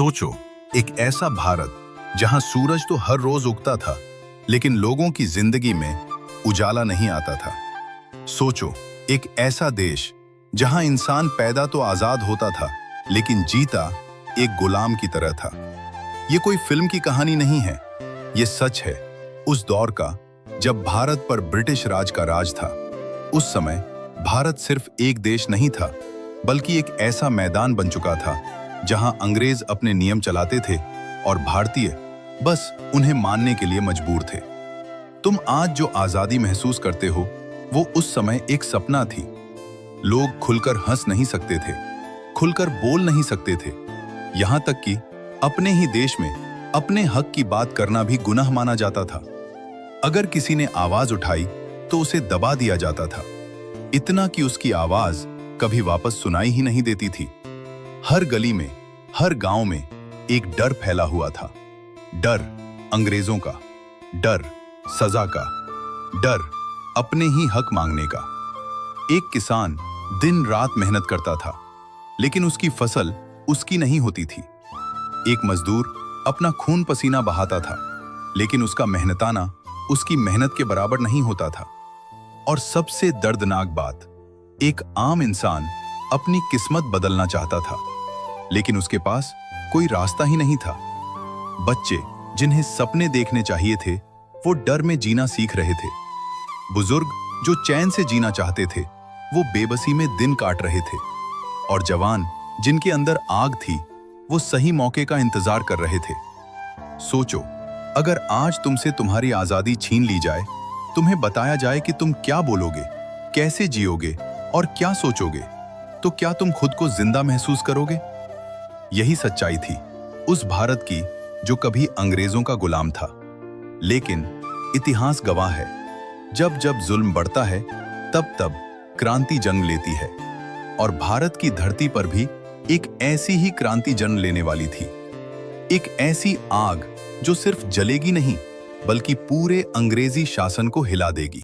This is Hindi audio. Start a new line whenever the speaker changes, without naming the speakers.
सोचो, एक ऐसा भारत जहां सूरज तो हर रोज उगता था, लेकिन लोगों की जिंदगी में उजाला नहीं आता था। सोचो, एक ऐसा देश जहां इंसान पैदा तो आजाद होता था, लेकिन जीता एक गुलाम की तरह था। ये कोई फिल्म की कहानी नहीं है, ये सच है उस दौर का जब भारत पर ब्रिटिश राज का राज था। उस समय भारत सिर्फ एक देश नहीं था, बल्कि एक ऐसा मैदान बन चुका था जहां अंग्रेज अपने नियम चलाते थे और भारतीय बस उन्हें मानने के लिए मजबूर थे। तुम आज जो आजादी महसूस करते हो, वो उस समय एक सपना थी। लोग खुलकर हंस नहीं सकते थे, खुलकर बोल नहीं सकते थे, यहां तक कि अपने ही देश में अपने हक की बात करना भी गुनाह माना जाता था। अगर किसी ने आवाज उठाई तो उसे दबा दिया जाता था, इतना कि उसकी आवाज कभी वापस सुनाई ही नहीं देती थी। हर गली में, हर गांव में एक डर फैला हुआ था। डर अंग्रेजों का, डर सजा का, डर अपने ही हक मांगने का। एक किसान दिन रात मेहनत करता था, लेकिन उसकी फसल उसकी नहीं होती थी। एक मजदूर अपना खून पसीना बहाता था, लेकिन उसका मेहनताना उसकी मेहनत के बराबर नहीं होता था। और सबसे दर्दनाक बात, एक आम इंसान अपनी किस्मत बदलना चाहता था, लेकिन उसके पास कोई रास्ता ही नहीं था। बच्चे जिन्हें सपने देखने चाहिए थे, वो डर में जीना सीख रहे थे। बुजुर्ग जो चैन से जीना चाहते थे, वो बेबसी में दिन काट रहे थे। और जवान जिनके अंदर आग थी, वो सही मौके का इंतजार कर रहे थे। सोचो, अगर आज तुमसे तुम्हारी आजादी छीन ली जाए, तुम्हें बताया जाए कि तुम क्या बोलोगे, कैसे जियोगे और क्या सोचोगे, तो क्या तुम खुद को जिंदा महसूस करोगे? यही सच्चाई थी उस भारत की जो कभी अंग्रेजों का गुलाम था। लेकिन इतिहास गवाह है, जब जब जुल्म बढ़ता है, तब तब क्रांति जन्म लेती है। और भारत की धरती पर भी एक ऐसी ही क्रांति जन्म लेने वाली थी। एक ऐसी आग जो सिर्फ जलेगी नहीं, बल्कि पूरे अंग्रेजी शासन को हिला देगी।